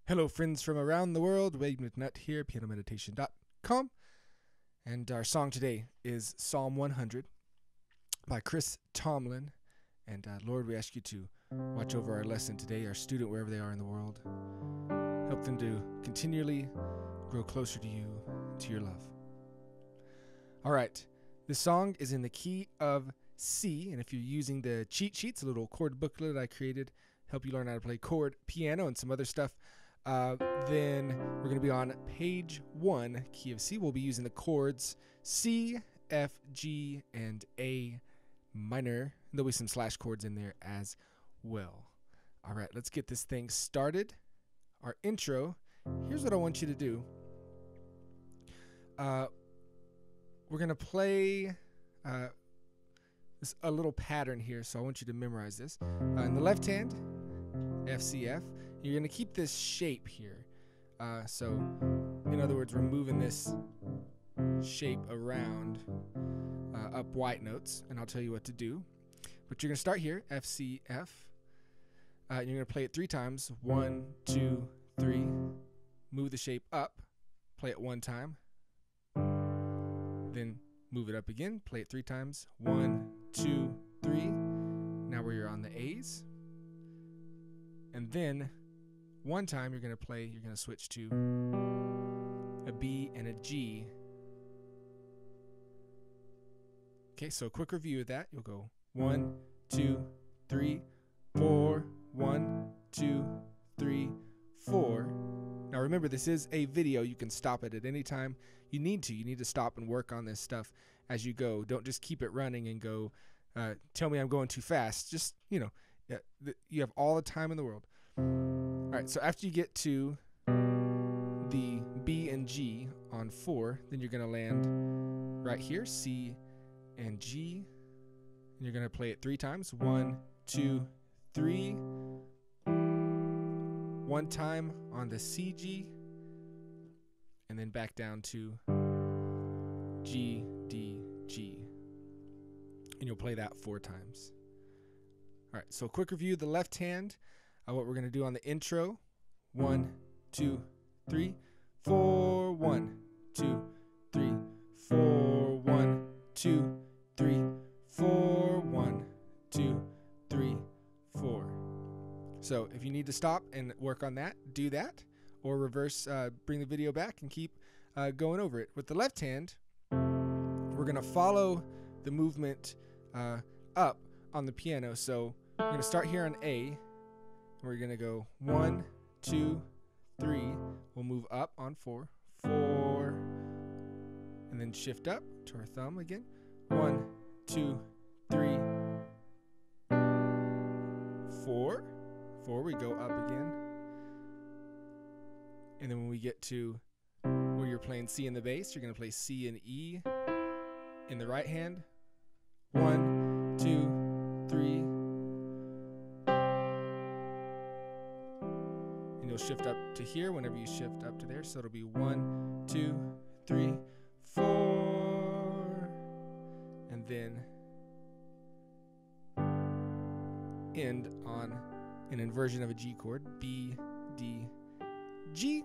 Hello, friends from around the world. McNutt here, pianomeditation.com. And our song today is Psalm 100 by Tomlin. And Lord, we ask you to watch over our lesson today, our student, wherever they are in the world. Help them to continually grow closer to you, to your love. All right, this song is in the key of C. And if you're using the cheat sheets, a little chord booklet I created, help you learn how to play chord piano and some other stuff, then we're going to be on page 1, key of C. We'll be using the chords C, F, G, and A minor. There'll be some slash chords in there as well. All right, let's get this thing started. Our intro, here's what I want you to do. We're going to play a little pattern here, so I want you to memorize this. In the left hand, F, C, F. You're going to keep this shape here. So, in other words, we're moving this shape around up white notes, and I'll tell you what to do. But you're going to start here, F, C, F. You're going to play it 3 times. 1, 2, 3. Move the shape up. Play it 1 time. Then move it up again. Play it 3 times. 1, 2, 3. Now we're on the A's. And then 1 time you're going to switch to a B and a G. Okay, so a quick review of that. You'll go 1, 2, 3, 4, 1, 2, 3, 4. Now remember, this is a video. You can stop it at any time you need to. You need to stop and work on this stuff as you go. Don't just keep it running and go, tell me I'm going too fast. Just, you have all the time in the world. All right, so after you get to the B and G on 4, then you're going to land right here, C and G, and you're going to play it 3 times. 1, 2, 3. 1 time on the C, G, and then back down to G, D, G, and you'll play that 4 times. All right, so quick review, the left hand, what we're going to do on the intro. 1, 2, 3, 4, 1, 2, 3, 4, 1, 2, 3, 4, 1, 2, 3, 4. So if you need to stop and work on that, do that, or reverse, bring the video back and keep going over it. With the left hand, we're going to follow the movement up on the piano. So we're going to start here on A. We're going to go 1, 2, 3. We'll move up on 4, 4, and then shift up to our thumb again. 1, 2, 3, 4. 4, we go up again. And then when we get to where you're playing C in the bass, you're going to play C and E in the right hand. 1, 2, 3. And you'll shift up to here whenever you shift up to there. So it'll be 1, 2, 3, 4. And then end on an inversion of a G chord, B, D, G.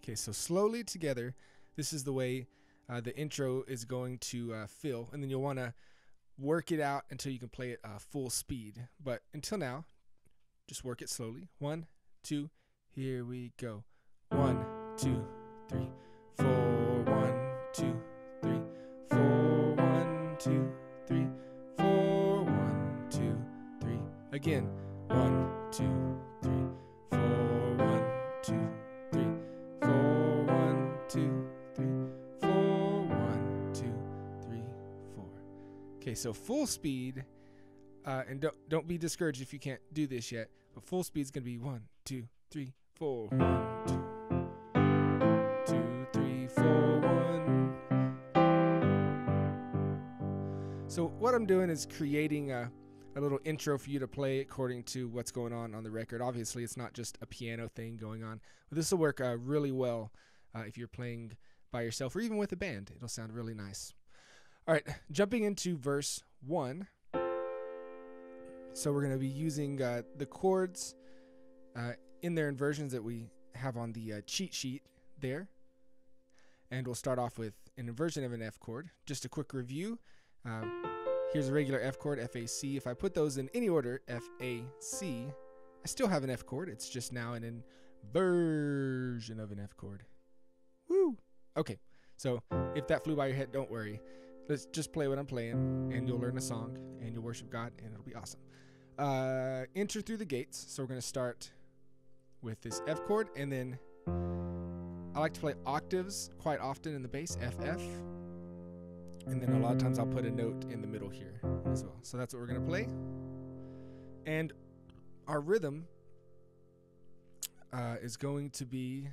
Okay, so slowly together, this is the way the intro is going to feel, and then you'll want to work it out until you can play it full speed. But until now, just work it slowly. 1, 2, here we go. 1, 2, 3, 4, 1, 2, 3, 4, 1, 2, 3, 4, 1, 2, 3. Again, 1, 2, 3, 4, 1, 2, 3, 4, 1, 2, 3, 4, 1, 2, 3, 4. Okay, so full speed, and don't be discouraged if you can't do this yet, but full speed is going to be 1, 2, 3, 4, 1, 2, 2, 3, 4, 1. So what I'm doing is creating a little intro for you to play according to what's going on the record. Obviously, it's not just a piano thing going on, but this will work really well if you're playing by yourself or even with a band. It'll sound really nice. All right, jumping into verse 1. So we're going to be using the chords in their inversions that we have on the cheat sheet there. And we'll start off with an inversion of an F chord. Just a quick review. Here's a regular F chord, F, A, C. If I put those in any order, F, A, C, I still have an F chord. It's just now an inversion of an F chord. Woo! Okay, so if that flew by your head, don't worry. Let's just play what I'm playing, and you'll learn a song, and you'll worship God, and it'll be awesome. Enter through the gates. So we're going to start with this F chord, and then I like to play octaves quite often in the bass, F, F. And then a lot of times I'll put a note in the middle here as well. So that's what we're going to play. And our rhythm is going to be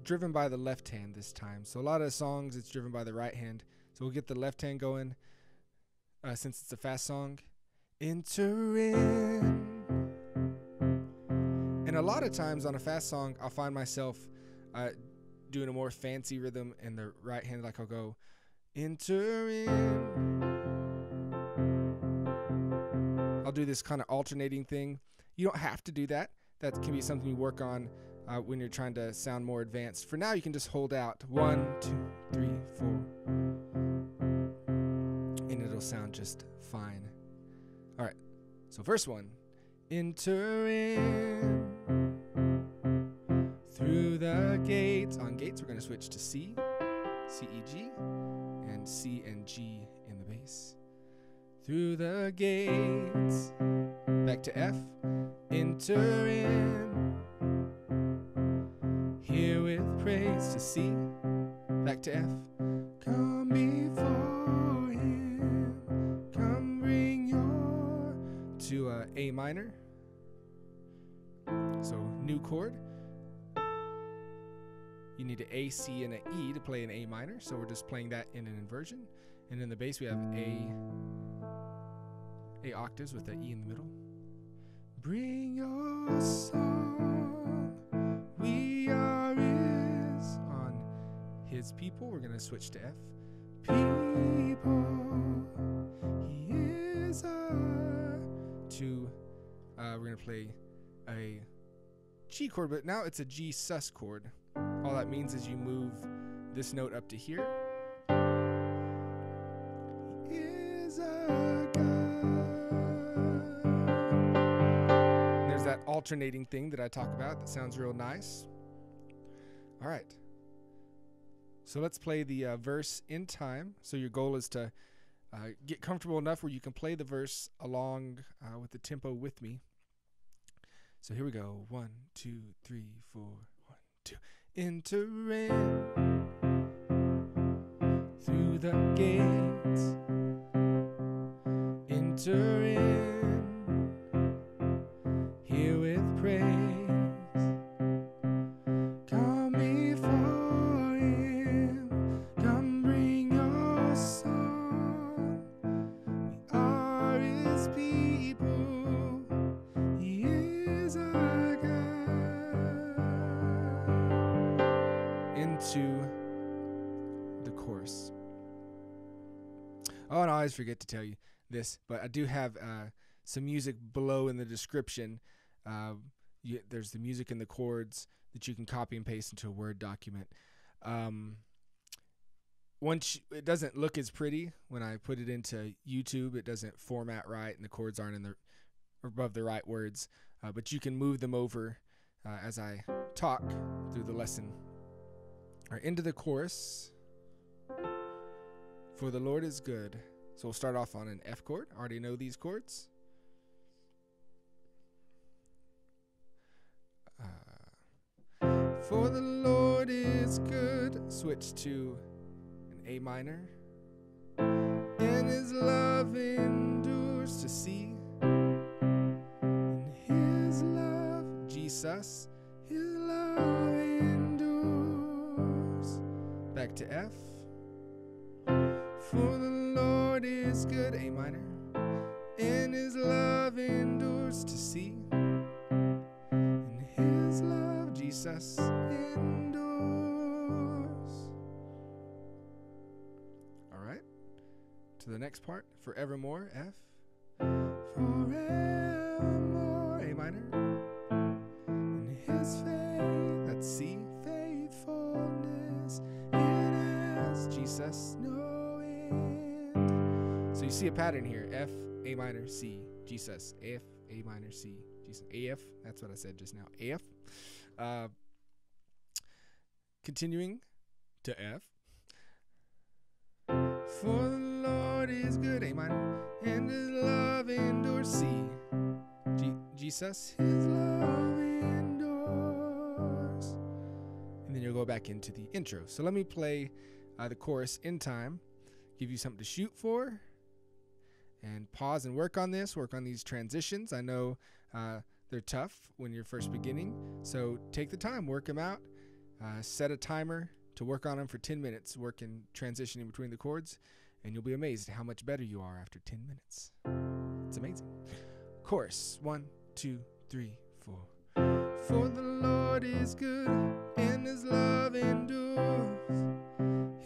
driven by the left hand this time. So a lot of songs it's driven by the right hand. So we'll get the left hand going since it's a fast song. Enter in. And a lot of times on a fast song, I'll find myself doing a more fancy rhythm in the right hand. Like I'll go, enter in. I'll do this kind of alternating thing. You don't have to do that. That can be something you work on when you're trying to sound more advanced. For now, you can just hold out 1, 2, 3, 4, and it'll sound just fine. All right, so verse 1. Enter in through the gates. On gates, we're going to switch to C, C, E, G, and C and G in the bass. Through the gates, back to F. Enter in, here with praise to C, back to F. Come before him, come bring your, to A minor. So new chord. You need an A, C, and an E to play an A minor, so we're just playing that in an inversion. And in the bass we have A octaves with an E in the middle. Bring your song, we are his. On his people, we're going to switch to F. People, he is our. We're going to play a G chord, but now it's a G sus chord. All that means is you move this note up to here. He is our God. And there's that alternating thing that I talk about that sounds real nice. All right. So let's play the verse in time. So your goal is to get comfortable enough where you can play the verse along with the tempo with me. So here we go. 1, 2, 3, 4. 1, 2. Enter in through the gates. Enter in, here with praise. Come before him, come bring your song. We are his people, he is our God. Into the chorus. Oh, and I always forget to tell you this, but I do have some music below in the description. There's the music and the chords that you can copy and paste into a Word document. It doesn't look as pretty when I put it into YouTube. It doesn't format right, and the chords aren't above the right words. But you can move them over as I talk through the lesson. All right, into the chorus. For the Lord is good. So we'll start off on an F chord. Already know these chords. For the Lord is good. Switch to an A minor. And his love endures to C. And his love, G sus, his love endures. Back to F. For the Lord is good, A minor, and his love endures to C, and his love, Jesus, endures. All right, to the next part, Forevermore, F. Forevermore. see a pattern here. F, A minor, C, G sus. F, A minor, C, G sus. AF, that's what I said just now. AF. Continuing to F. For the Lord is good, A minor, and his love endures. C, G sus, his love endures. And then you'll go back into the intro. So let me play the chorus in time, give you something to shoot for, and pause and work on this, work on these transitions. I know they're tough when you're first beginning, so take the time, work them out, set a timer to work on them for 10 minutes, work in transitioning between the chords, and you'll be amazed how much better you are after 10 minutes. It's amazing. Chorus, 1, 2, 3, 4. For the Lord is good, and his love endures.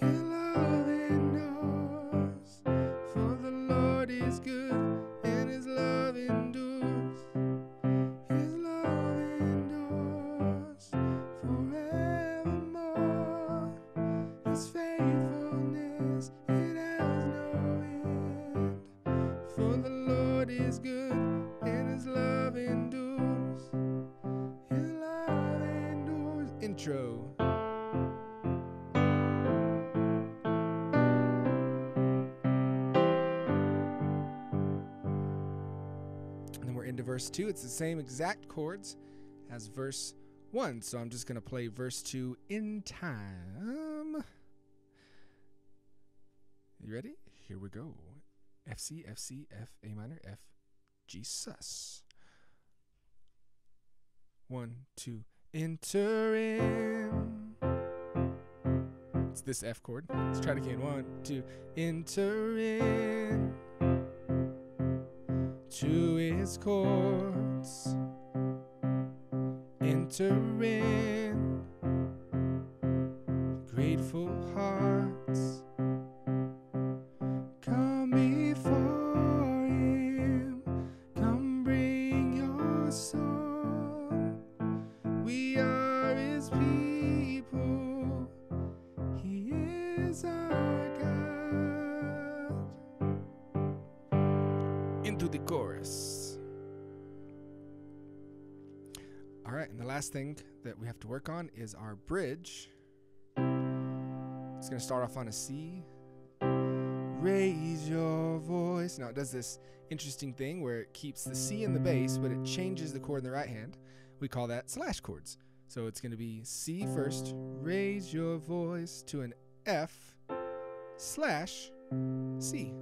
His love endures. For the Lord is good, and his love endures. His love endures forevermore. His faithfulness, it has no end. For the Lord is good, and his love endures. His love endures. Intro. And then we're into verse 2. It's the same exact chords as verse 1. So I'm just going to play verse 2 in time. You ready? Here we go. F, C, F, C, F, A minor, F, G sus. 1, 2, enter in. It's this F chord. Let's try it again. 1, 2, enter in to his courts. Enter in grateful hearts. Come before him. Come bring your song. We are his people. He is our God. Into the chorus. All right, and the last thing that we have to work on is our bridge. It's going to start off on a C. Raise your voice. Now it does this interesting thing where it keeps the C in the bass, but it changes the chord in the right hand. We call that slash chords. So it's going to be C first, raise your voice to an F slash C.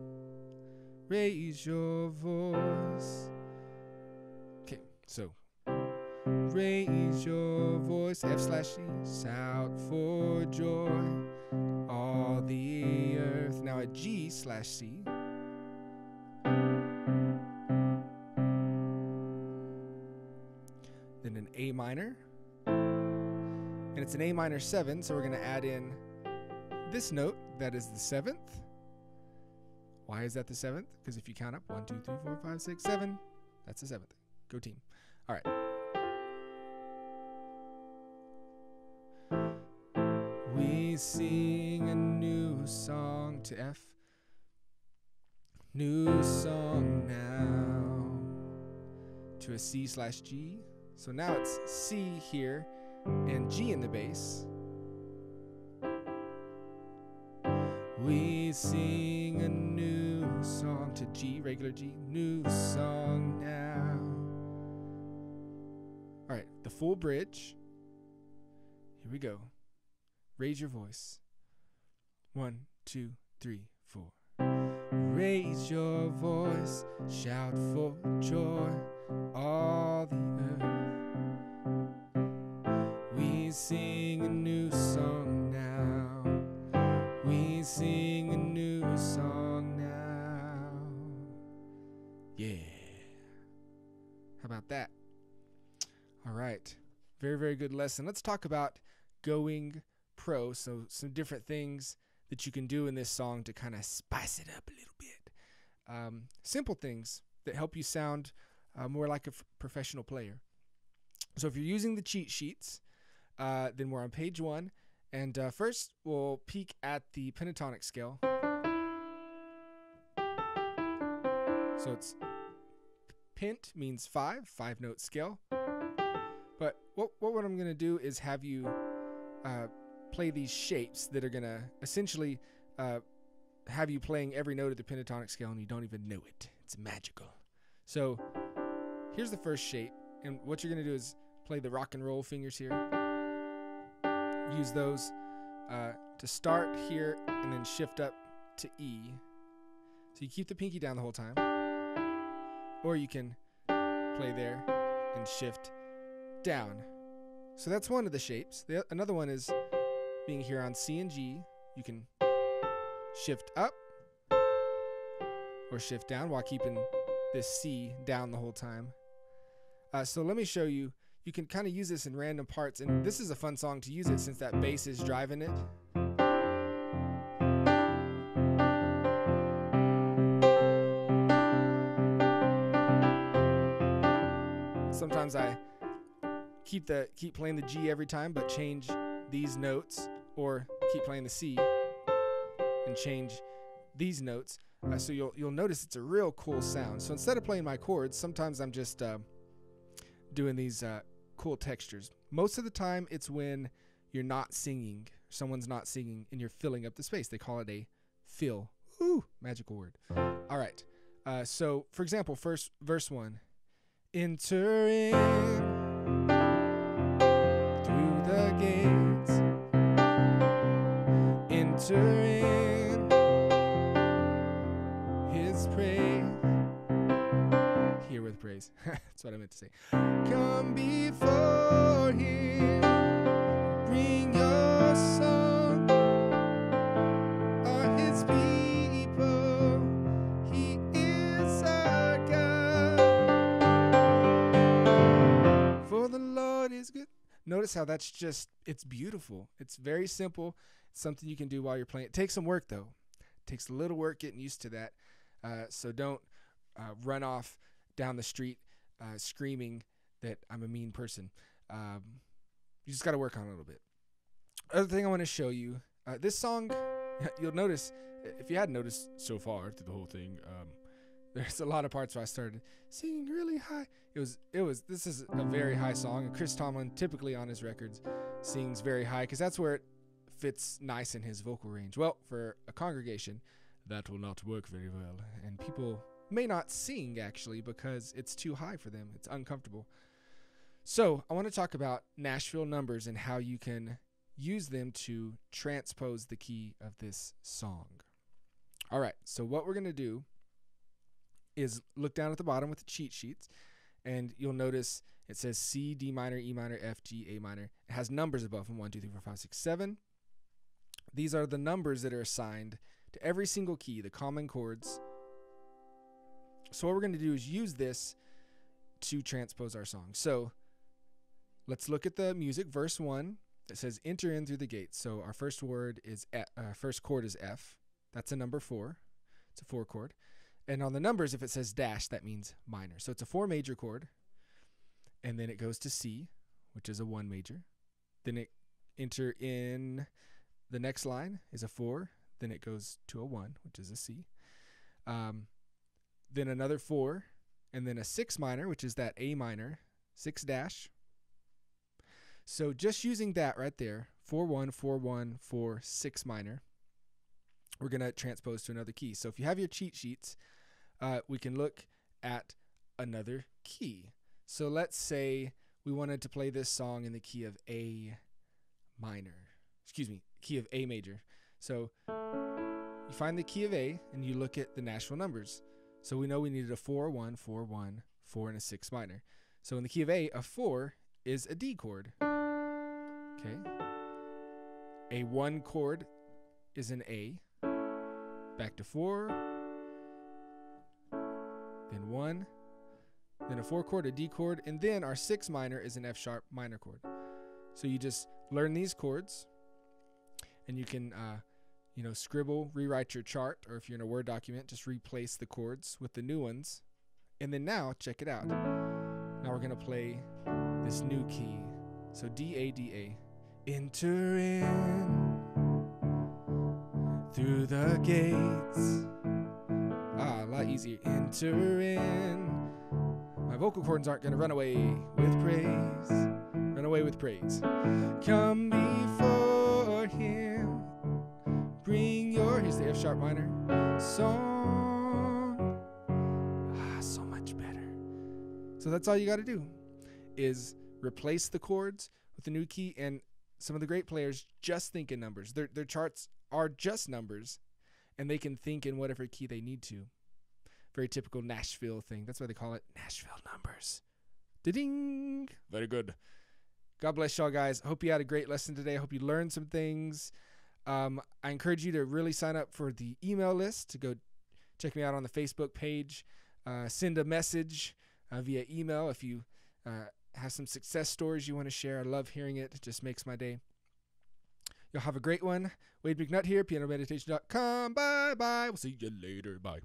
Raise your voice. Okay, so raise your voice, F slash C, shout for joy, all the earth. Now a G slash C. Then an A minor. And it's an A minor 7, so we're going to add in this note that is the 7th. Why is that the 7th? Because if you count up 1, 2, 3, 4, 5, 6, 7, that's the 7th. Go team. All right. We sing a new song to F. New song now to a C slash G. So now it's C here and G in the bass. We sing a new song to G, regular G, new song now. All right, the full bridge. Here we go. Raise your voice. 1, 2, 3, 4. Raise your voice, shout for joy, all the earth. We sing a new song now. We sing a new song now. Yeah. How about that? All right. Very, very good lesson. Let's talk about going pro. So some different things that you can do in this song to kind of spice it up a little bit. Simple things that help you sound more like a professional player. So if you're using the cheat sheets, then we're on page 1. And first, we'll peek at the pentatonic scale. So it's pint means 5-note scale. But what I'm going to do is have you play these shapes that are going to essentially have you playing every note of the pentatonic scale and you don't even know it. It's magical. So here's the first shape. And what you're going to do is play the rock and roll fingers here. Use those to start here and then shift up to E. So you keep the pinky down the whole time. Or you can play there and shift down. So that's one of the shapes. Another one is being here on C and G. You can shift up or shift down while keeping this C down the whole time. So let me show you. You can kind of use this in random parts, and this is a fun song to use it since that bass is driving it. Sometimes I keep playing the G every time, but change these notes, or keep playing the C and change these notes. So you'll notice it's a real cool sound. So instead of playing my chords, sometimes I'm just doing these cool textures. Most of the time it's when you're not singing, someone's not singing, and you're filling up the space. They call it a fill. Ooh, magical word. All right. So for example, first verse 1. Enter in through the gates. Enter in His praise. Here with praise. That's what I meant to say. Come before Him, bring your song. Are His people, He is our God. For the Lord is good. Notice how that's it's beautiful. It's very simple. It's something you can do while you're playing. It takes some work, though. It takes a little work getting used to that. So don't run off down the street screaming that I'm a mean person. You just got to work on it a little bit. Other thing I want to show you, this song, you'll notice, if you hadn't noticed so far through the whole thing, there's a lot of parts where I started singing really high. This is a very high song, and Chris Tomlin typically on his records sings very high because that's where it fits nice in his vocal range. Well, for a congregation, that will not work very well, and people may not sing actually because it's too high for them. It's uncomfortable. So I want to talk about Nashville numbers and how you can use them to transpose the key of this song. All right, so what we're going to do is look down at the bottom with the cheat sheets, and you'll notice it says C, D minor, E minor, F, G, A minor. It has numbers above them, 1, 2, 3, 4, 5, 6, 7. These are the numbers that are assigned to every single key, the common chords. So what we're going to do is use this to transpose our song. So let's look at the music. Verse 1, it says enter in through the gates. So our first word is first chord is F. That's a number 4. It's a 4 chord. And on the numbers, if it says dash, that means minor. So it's a 4 major chord. And then it goes to C, which is a 1 major. Then it enter in the next line is a 4. Then it goes to a 1, which is a C. Then another 4, and then a 6 minor, which is that A minor, 6 dash. So just using that right there, 4, 1, 4, 1, 4, 6 minor, we're going to transpose to another key. So if you have your cheat sheets, we can look at another key. So let's say we wanted to play this song in the key of A minor. Key of A major. So you find the key of A, and you look at the Nashville numbers. So we know we needed a 4, 1, 4, 1, 4, and a 6 minor. So in the key of A 4 is a D chord. Okay. A 1 chord is an A. Back to 4. Then 1. Then a 4 chord, a D chord. And then our 6 minor is an F sharp minor chord. So you just learn these chords. And you can scribble, rewrite your chart, or if you're in a Word document, just replace the chords with the new ones. And then now, check it out. Now we're going to play this new key. So D, A, D, A. Enter in through the gates. I lot easier. Enter in. My vocal cords aren't going to run away with praise. Run away with praise. Come before him. Bring your, here's the F sharp minor, song. So much better. So that's all you got to do is replace the chords with a new key. And some of the great players just think in numbers. Their charts are just numbers, and they can think in whatever key they need to. Very typical Nashville thing. That's why they call it Nashville numbers. Da-ding! Very good. God bless y'all, guys. Hope you had a great lesson today. I hope you learned some things. I encourage you to really sign up for the email list, to go check me out on the Facebook page. Send a message via email if you have some success stories you want to share. I love hearing it. It just makes my day. You'll have a great one. Wade McNutt here, pianomeditation.com. Bye-bye. We'll see you later. Bye.